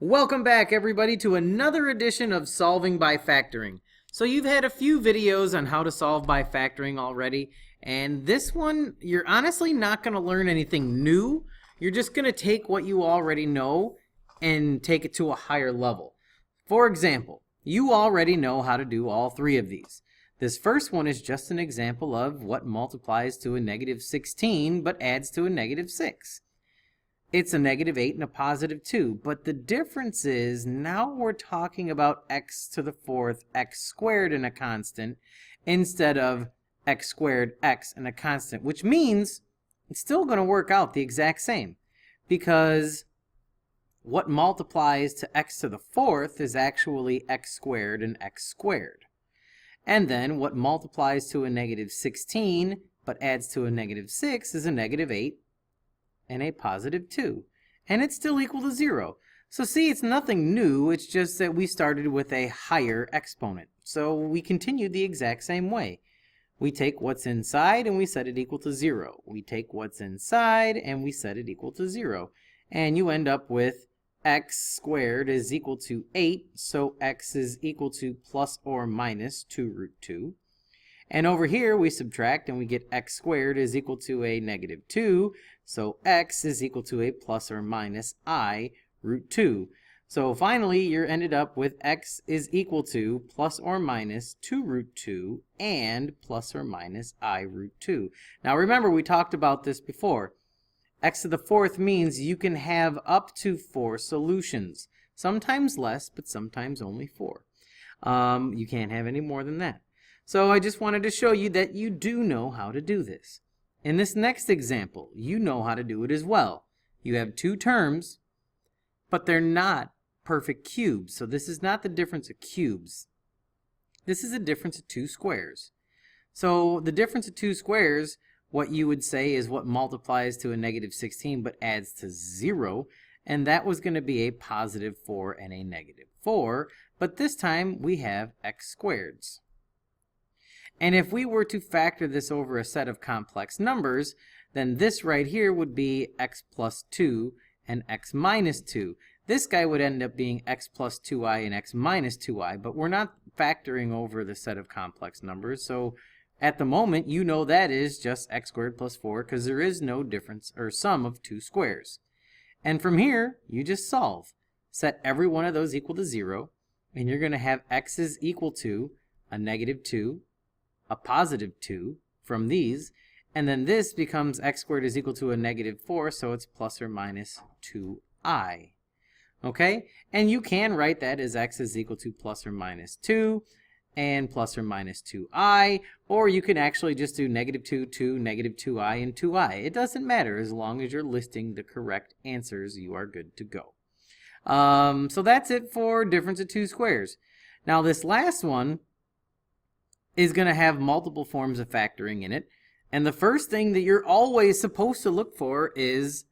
Welcome back, everybody, to another edition of Solving by Factoring. So you've had a few videos on how to solve by factoring already, and this one, you're honestly not going to learn anything new. You're just going to take what you already know and take it to a higher level. For example, you already know how to do all three of these. This first one is just an example of what multiplies to a negative 16 but adds to a negative 6. It's a negative 8 and a positive 2, but the difference is now we're talking about x to the fourth x squared and a constant instead of x squared x and a constant, which means it's still going to work out the exact same because what multiplies to x to the fourth is actually x squared and x squared. And then what multiplies to a negative 16 but adds to a negative 6 is a negative 8 and a positive 2. And it's still equal to 0. So see, it's nothing new. It's just that we started with a higher exponent. So we continued the exact same way. We take what's inside and we set it equal to 0. We take what's inside and we set it equal to 0. And you end up with x squared is equal to 8. So x is equal to plus or minus 2 root 2. And over here we subtract and we get x squared is equal to a negative 2. So x is equal to a plus or minus I root 2. So finally you're ended up with x is equal to plus or minus 2 root 2 and plus or minus I root 2. Now remember, we talked about this before. X to the fourth means you can have up to 4 solutions. Sometimes less, but sometimes only 4. You can't have any more than that. So I just wanted to show you that you do know how to do this. In this next example, you know how to do it as well. You have two terms, but they're not perfect cubes. So this is not the difference of cubes. This is a difference of two squares. So the difference of two squares, what you would say is what multiplies to a negative 16 but adds to 0. And that was going to be a positive 4 and a negative 4. But this time we have x squareds. And if we were to factor this over a set of complex numbers, then this right here would be x plus 2 and x minus 2. This guy would end up being x plus 2i and x minus 2i, but we're not factoring over the set of complex numbers. So at the moment, you know that is just x squared plus 4 because there is no difference or sum of two squares. And from here, you just solve. Set every one of those equal to 0, and you're going to have x is equal to a negative 2, a positive 2 from these, and then this becomes x squared is equal to a negative 4, so it's plus or minus 2i. Okay? And you can write that as x is equal to plus or minus 2 and plus or minus 2i, or you can actually just do negative 2, 2, negative 2i, and 2i. It doesn't matter. As long as you're listing the correct answers, you are good to go. So that's it for difference of two squares. Now this last one is going to have multiple forms of factoring in it. And the first thing that you're always supposed to look for is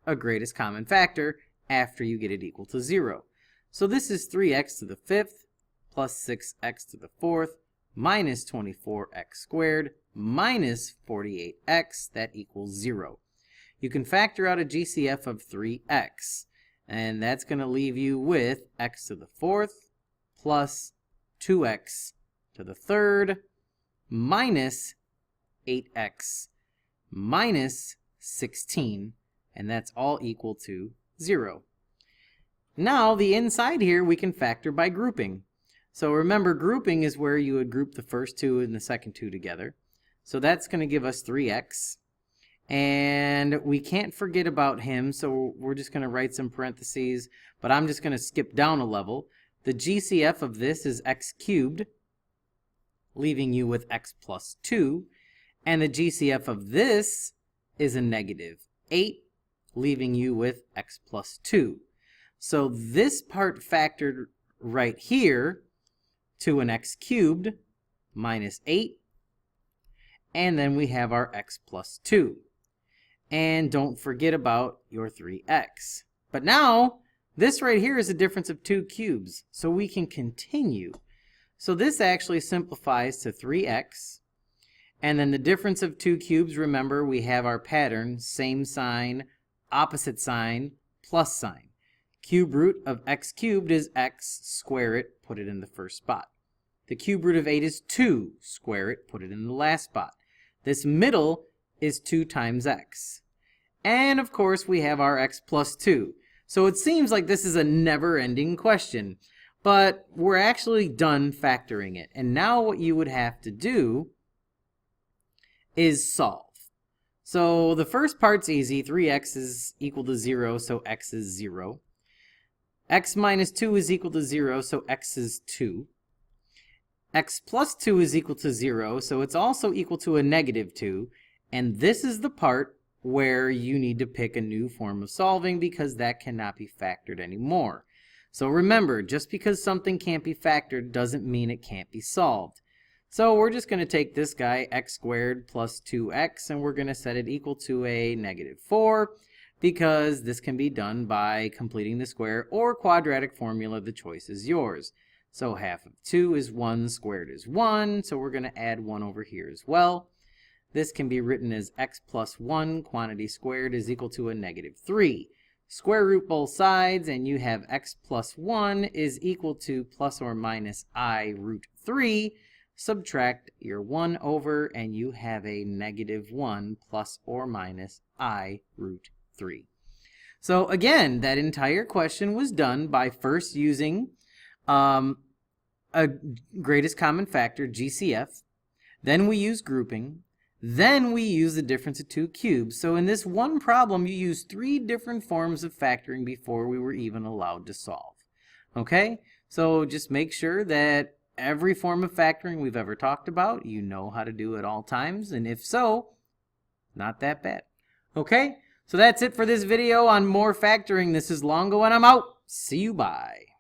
a greatest common factor after you get it equal to 0. So this is 3x to the fifth plus 6x to the fourth minus 24x squared minus 48x, that equals 0. You can factor out a GCF of 3x, and that's going to leave you with x to the fourth plus 2x to the third minus 8x minus 16, and that's all equal to 0. Now the inside here we can factor by grouping. So remember, grouping is where you would group the first two and the second two together. So that's going to give us 3x. And we can't forget about him, so we're just going to write some parentheses, but I'm just going to skip down a level. The GCF of this is x cubed, leaving you with x plus 2. And the GCF of this is a negative 8, leaving you with x plus 2. So this part factored right here to an x cubed minus 8. And then we have our x plus 2. And don't forget about your 3x. But now, this right here is a difference of two cubes, so we can continue. So this actually simplifies to 3x, and then the difference of two cubes, remember we have our pattern, same sign, opposite sign, plus sign. Cube root of x cubed is x, square it, put it in the first spot. The cube root of 8 is 2, square it, put it in the last spot. This middle is 2 times x. And of course we have our x plus 2. So it seems like this is a never-ending question, but we're actually done factoring it. And now what you would have to do is solve. So the first part's easy. 3x is equal to 0, so x is 0. X minus 2 is equal to 0, so x is 2. X plus 2 is equal to 0, so it's also equal to a negative 2. And this is the part where you need to pick a new form of solving because that cannot be factored anymore. So remember, just because something can't be factored doesn't mean it can't be solved. So we're just going to take this guy, x squared plus 2x, and we're going to set it equal to a negative 4 because this can be done by completing the square or quadratic formula. The choice is yours. So half of 2 is 1, squared is 1, so we're going to add 1 over here as well. This can be written as x plus 1, quantity squared, is equal to a negative 3. Square root both sides, and you have x plus 1 is equal to plus or minus I root 3. Subtract your 1 over, and you have a negative 1 plus or minus I root 3. So again, that entire question was done by first using a greatest common factor, GCF. Then we use grouping. Then we use the difference of two cubes. So in this one problem, you use 3 different forms of factoring before we were even allowed to solve. Okay? So just make sure that every form of factoring we've ever talked about, you know how to do at all times. And if so, not that bad. Okay? So that's it for this video on more factoring. This is Longo, and I'm out. See you, bye.